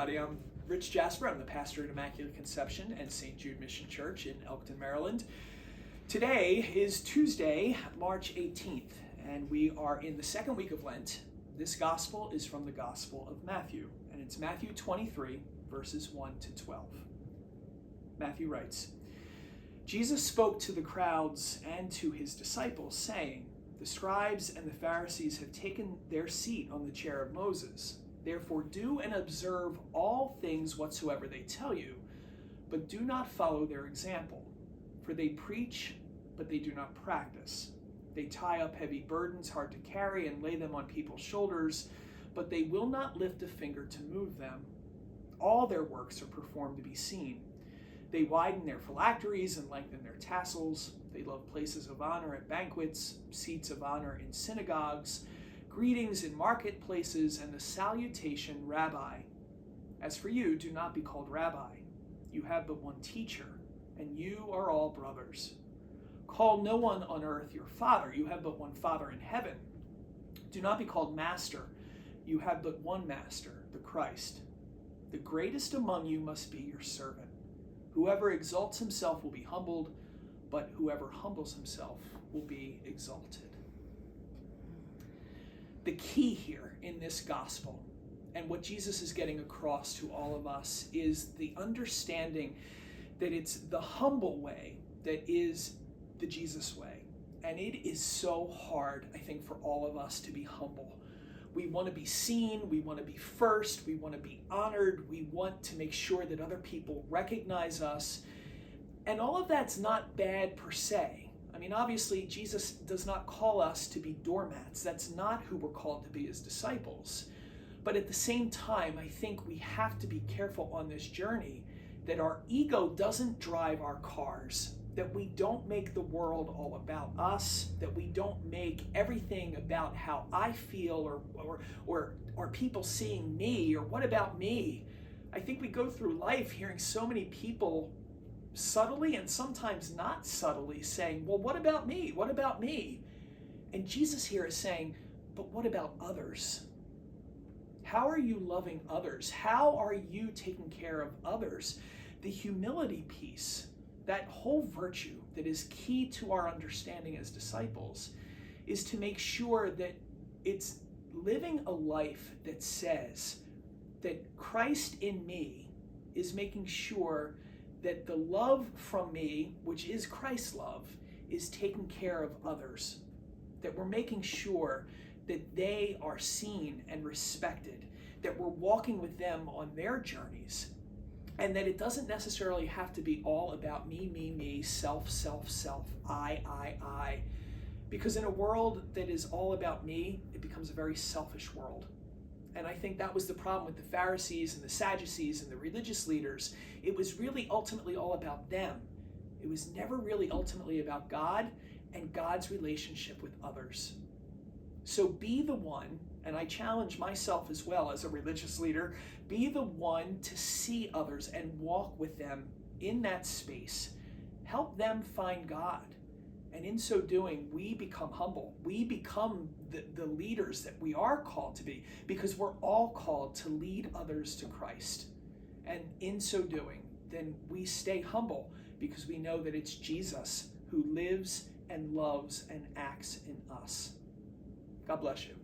everybody. I'm Rich Jasper. I'm the pastor at Immaculate Conception and St. Jude Mission Church in Elkton, Maryland. Today is Tuesday, March 18th, and we are in the second week of Lent. This gospel is from the Gospel of Matthew, and it's Matthew 23, verses 1 to 12. Matthew writes, Jesus spoke to the crowds and to his disciples, saying, "The scribes and the Pharisees have taken their seat on the chair of Moses. Therefore do and observe all things whatsoever they tell you, but do not follow their example. For they preach, but they do not practice. They tie up heavy burdens hard to carry and lay them on people's shoulders, but they will not lift a finger to move them. All their works are performed to be seen. They widen their phylacteries and lengthen their tassels. They love places of honor at banquets, seats of honor in synagogues, greetings in marketplaces, and the salutation, Rabbi. As for you, do not be called Rabbi. You have but one teacher, and you are all brothers. Call no one on earth your father. You have but one Father in heaven. Do not be called Master. You have but one Master, the Christ. The greatest among you must be your servant. Whoever exalts himself will be humbled, but whoever humbles himself will be exalted." The key here in this gospel, and what Jesus is getting across to all of us, is the understanding that it's the humble way that is the Jesus way. And it is so hard, I think, for all of us to be humble. We want to be seen, we want to be first, we want to be honored, we want to make sure that other people recognize us. And all of that's not bad per se. I mean, obviously, Jesus does not call us to be doormats. That's not who we're called to be as disciples. But at the same time, I think we have to be careful on this journey that our ego doesn't drive our cars, that we don't make the world all about us, that we don't make everything about how I feel or are people seeing me, or what about me? I think we go through life hearing so many people subtly and sometimes not subtly saying, well, what about me? What about me? And Jesus here is saying, but what about others? How are you loving others? How are you taking care of others? The humility piece, that whole virtue that is key to our understanding as disciples, is to make sure that it's living a life that says that Christ in me is making sure that the love from me, which is Christ's love, is taking care of others. That we're making sure that they are seen and respected, that we're walking with them on their journeys, and that it doesn't necessarily have to be all about me, self, I. Because in a world that is all about me, it becomes a very selfish world. And I think that was the problem with the Pharisees and the Sadducees and the religious leaders. It was really ultimately all about them. It was never really ultimately about God and God's relationship with others. So be the one, and I challenge myself as well as a religious leader, be the one to see others and walk with them in that space. Help them find God. And in so doing, we become humble. We become the leaders that we are called to be, because we're all called to lead others to Christ. And in so doing, then we stay humble, because we know that it's Jesus who lives and loves and acts in us. God bless you.